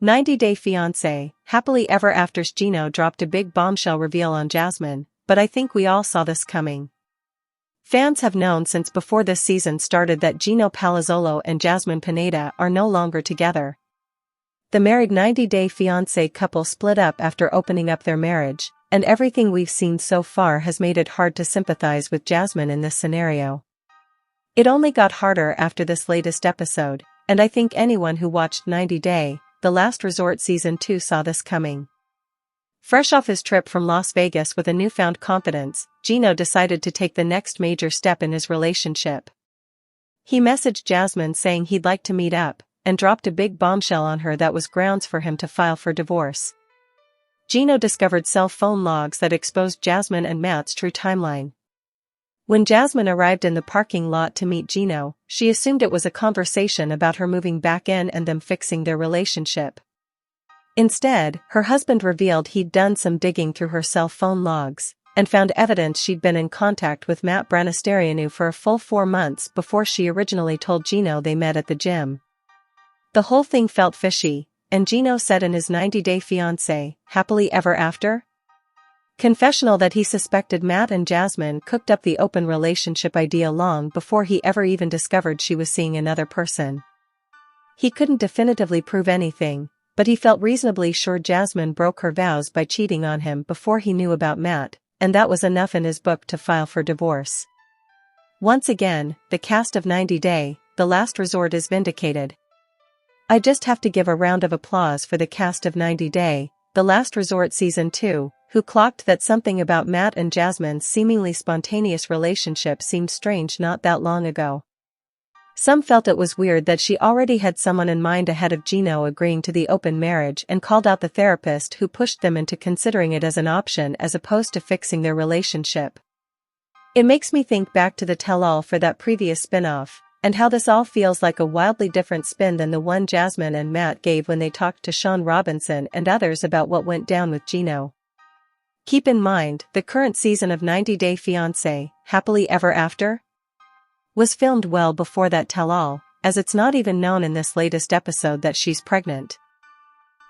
90-Day Fiancé, Happily Ever After's Gino dropped a big bombshell reveal on Jasmine, but I think we all saw this coming. Fans have known since before this season started that Gino Palazzolo and Jasmine Pineda are no longer together. The married 90-Day Fiancé couple split up after opening up their marriage, and everything we've seen so far has made it hard to sympathize with Jasmine in this scenario. It only got harder after this latest episode, and I think anyone who watched 90-Day, The Last Resort Season 2 saw this coming. Fresh off his trip from Las Vegas with a newfound confidence, Gino decided to take the next major step in his relationship. He messaged Jasmine saying he'd like to meet up, and dropped a big bombshell on her that was grounds for him to file for divorce. Gino discovered cell phone logs that exposed Jasmine and Matt's true timeline. When Jasmine arrived in the parking lot to meet Gino, she assumed it was a conversation about her moving back in and them fixing their relationship. Instead, her husband revealed he'd done some digging through her cell phone logs, and found evidence she'd been in contact with Matt Branasterianu for a full 4 months before she originally told Gino they met at the gym. The whole thing felt fishy, and Gino said in his 90-Day Fiancé, Happily Ever After? Confessional that he suspected Matt and Jasmine cooked up the open relationship idea long before he ever even discovered she was seeing another person. He couldn't definitively prove anything, but he felt reasonably sure Jasmine broke her vows by cheating on him before he knew about Matt, and that was enough in his book to file for divorce. Once again, the cast of 90-Day, The Last Resort is vindicated. I just have to give a round of applause for the cast of 90-Day, The Last Resort Season 2, who clocked that something about Matt and Jasmine's seemingly spontaneous relationship seemed strange not that long ago. Some felt it was weird that she already had someone in mind ahead of Gino agreeing to the open marriage and called out the therapist who pushed them into considering it as an option as opposed to fixing their relationship. It makes me think back to the tell-all for that previous spin-off, and how this all feels like a wildly different spin than the one Jasmine and Matt gave when they talked to Sean Robinson and others about what went down with Gino. Keep in mind, the current season of 90-Day Fiancé, Happily Ever After, was filmed well before that tell-all, as it's not even known in this latest episode that she's pregnant.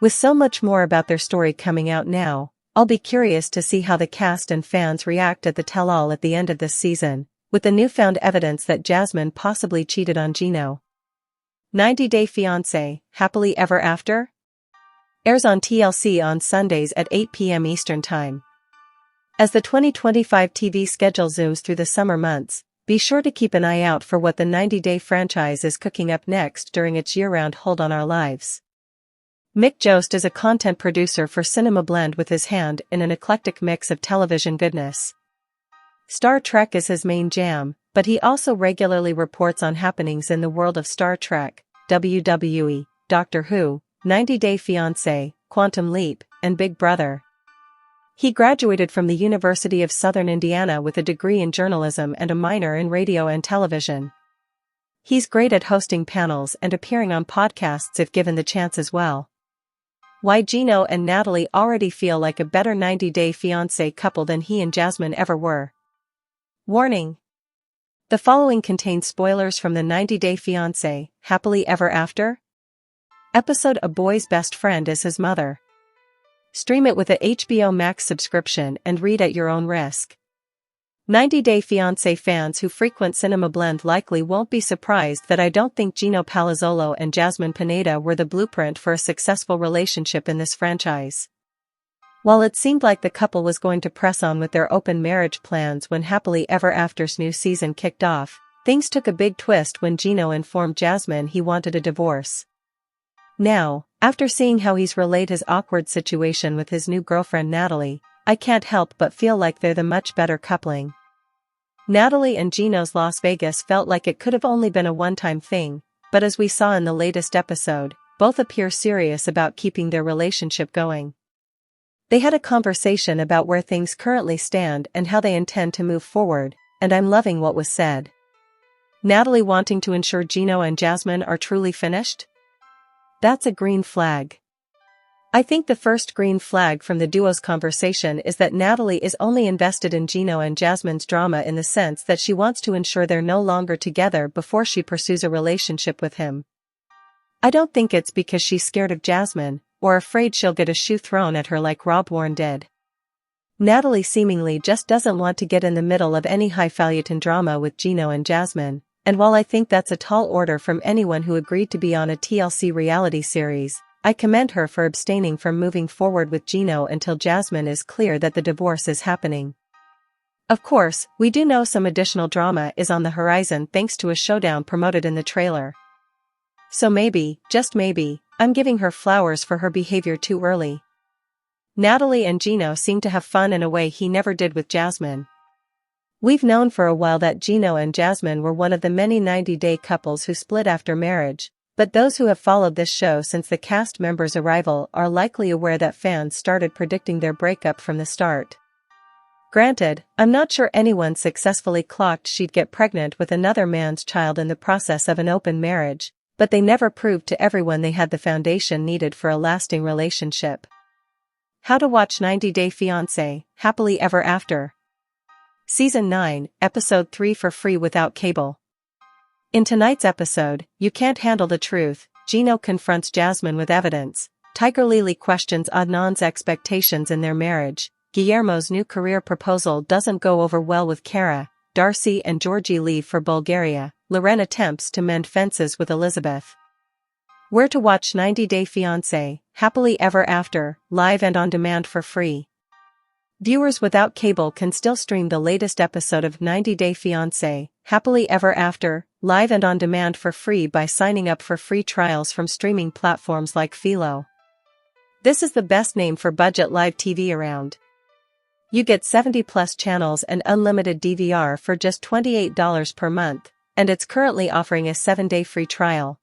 With so much more about their story coming out now, I'll be curious to see how the cast and fans react at the tell-all at the end of this season, with the newfound evidence that Jasmine possibly cheated on Gino. 90-Day Fiancé, Happily Ever After? Airs on TLC on Sundays at 8 p.m. Eastern Time. As the 2025 TV schedule zooms through the summer months, be sure to keep an eye out for what the 90-Day franchise is cooking up next during its year-round hold on our lives. Mick Jost is a content producer for Cinema Blend with his hand in an eclectic mix of television goodness. Star Trek is his main jam, but he also regularly reports on happenings in the world of Star Trek, WWE, Doctor Who, 90-Day Fiancé, Quantum Leap, and Big Brother. He graduated from the University of Southern Indiana with a degree in journalism and a minor in radio and television. He's great at hosting panels and appearing on podcasts if given the chance as well. Why Gino and Natalie already feel like a better 90-Day Fiancé couple than he and Jasmine ever were. Warning: the following contains spoilers from the 90-Day Fiancé, Happily Ever After episode. A boy's best friend is his mother. Stream it with a HBO Max subscription and read at your own risk. 90-Day Fiancé fans who frequent Cinema Blend likely won't be surprised that I don't think Gino Palazzolo and Jasmine Pineda were the blueprint for a successful relationship in this franchise. While it seemed like the couple was going to press on with their open marriage plans when Happily Ever After's new season kicked off, things took a big twist when Gino informed Jasmine he wanted a divorce. Now, after seeing how he's relayed his awkward situation with his new girlfriend Natalie, I can't help but feel like they're the much better coupling. Natalie and Gino's Las Vegas felt like it could have only been a one-time thing, but as we saw in the latest episode, both appear serious about keeping their relationship going. They had a conversation about where things currently stand and how they intend to move forward, and I'm loving what was said. Natalie wanting to ensure Gino and Jasmine are truly finished? That's a green flag. I think the first green flag from the duo's conversation is that Natalie is only invested in Gino and Jasmine's drama in the sense that she wants to ensure they're no longer together before she pursues a relationship with him. I don't think it's because she's scared of Jasmine, or afraid she'll get a shoe thrown at her like Rob Warren did. Natalie seemingly just doesn't want to get in the middle of any highfalutin drama with Gino and Jasmine, and while I think that's a tall order from anyone who agreed to be on a TLC reality series, I commend her for abstaining from moving forward with Gino until Jasmine is clear that the divorce is happening. Of course, we do know some additional drama is on the horizon thanks to a showdown promoted in the trailer. So maybe, just maybe, I'm giving her flowers for her behavior too early. Natalie and Gino seem to have fun in a way he never did with Jasmine. We've known for a while that Gino and Jasmine were one of the many 90-day couples who split after marriage, but those who have followed this show since the cast members' arrival are likely aware that fans started predicting their breakup from the start. Granted, I'm not sure anyone successfully clocked she'd get pregnant with another man's child in the process of an open marriage, but they never proved to everyone they had the foundation needed for a lasting relationship. How to watch 90 Day Fiancé, Happily Ever After. Season 9, Episode 3 for free without cable. In tonight's episode, You Can't Handle the Truth, Gino confronts Jasmine with evidence, Tiger Lily questions Adnan's expectations in their marriage, Guillermo's new career proposal doesn't go over well with Kara, Darcy and Georgie leave for Bulgaria, Loren attempts to mend fences with Elizabeth. Where to watch 90 Day Fiancé, Happily Ever After, live and on demand for free. Viewers without cable can still stream the latest episode of 90 Day Fiancé, Happily Ever After, live and on demand for free by signing up for free trials from streaming platforms like Philo. This is the best name for budget live TV around. You get 70+ channels and unlimited DVR for just $28 per month, and it's currently offering a 7-day free trial.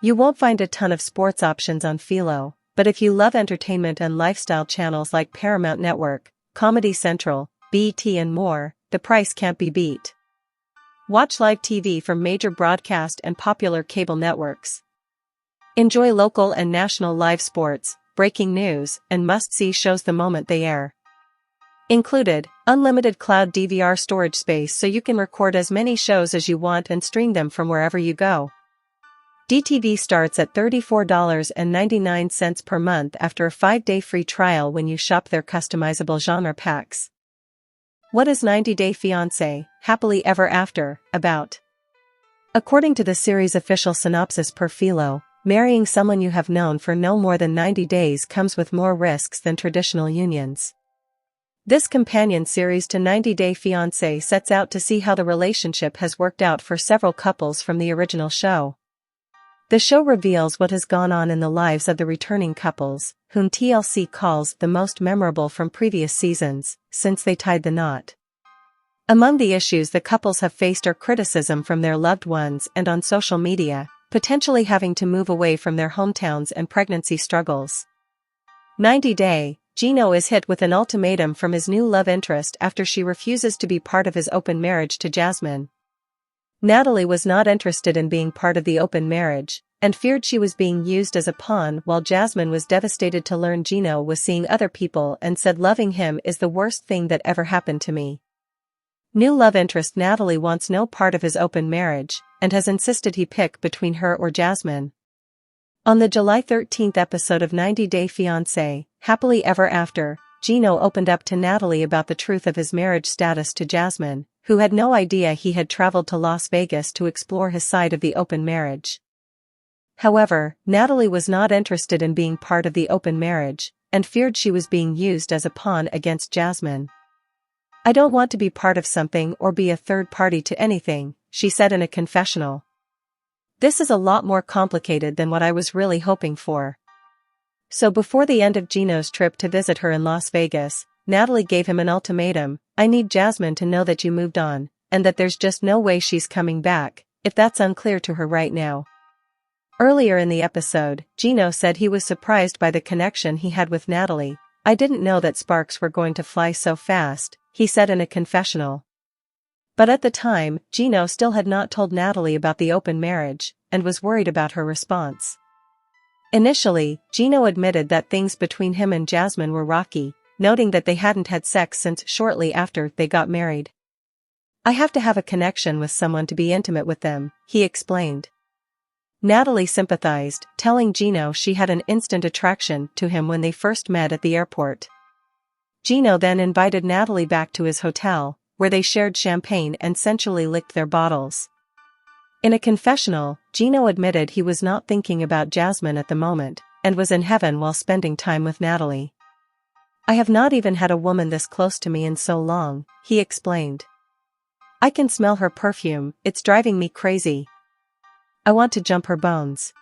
You won't find a ton of sports options on Philo, but if you love entertainment and lifestyle channels like Paramount Network, Comedy Central, BET and more, the price can't be beat. Watch live TV from major broadcast and popular cable networks. Enjoy local and national live sports, breaking news, and must-see shows the moment they air. Included, unlimited cloud DVR storage space so you can record as many shows as you want and stream them from wherever you go. DTV starts at $34.99 per month after a 5-day free trial when you shop their customizable genre packs. What is 90 Day Fiancé, Happily Ever After, about? According to the series' official synopsis per Philo, marrying someone you have known for no more than 90 days comes with more risks than traditional unions. This companion series to 90 Day Fiancé sets out to see how the relationship has worked out for several couples from the original show. The show reveals what has gone on in the lives of the returning couples, whom TLC calls the most memorable from previous seasons, since they tied the knot. Among the issues the couples have faced are criticism from their loved ones and on social media, potentially having to move away from their hometowns and pregnancy struggles. 90 Day, Gino is hit with an ultimatum from his new love interest after she refuses to be part of his open marriage to Jasmine. Natalie was not interested in being part of the open marriage, and feared she was being used as a pawn, while Jasmine was devastated to learn Gino was seeing other people and said loving him is the worst thing that ever happened to me. New love interest Natalie wants no part of his open marriage, and has insisted he pick between her or Jasmine. On the July 13th episode of 90 Day Fiancé, Happily Ever After, Gino opened up to Natalie about the truth of his marriage status to Jasmine, who had no idea he had traveled to Las Vegas to explore his side of the open marriage. However, Natalie was not interested in being part of the open marriage, and feared she was being used as a pawn against Jasmine. "I don't want to be part of something or be a third party to anything," she said in a confessional. "This is a lot more complicated than what I was really hoping for." So before the end of Gino's trip to visit her in Las Vegas, Natalie gave him an ultimatum: "I need Jasmine to know that you moved on, and that there's just no way she's coming back, if that's unclear to her right now." Earlier in the episode, Gino said he was surprised by the connection he had with Natalie. "I didn't know that sparks were going to fly so fast," he said in a confessional. But at the time, Gino still had not told Natalie about the open marriage, and was worried about her response. Initially, Gino admitted that things between him and Jasmine were rocky, noting that they hadn't had sex since shortly after they got married. "I have to have a connection with someone to be intimate with them," he explained. Natalie sympathized, telling Gino she had an instant attraction to him when they first met at the airport. Gino then invited Natalie back to his hotel, where they shared champagne and sensually licked their bottles. In a confessional, Gino admitted he was not thinking about Jasmine at the moment, and was in heaven while spending time with Natalie. "I have not even had a woman this close to me in so long," he explained. "I can smell her perfume, it's driving me crazy. I want to jump her bones."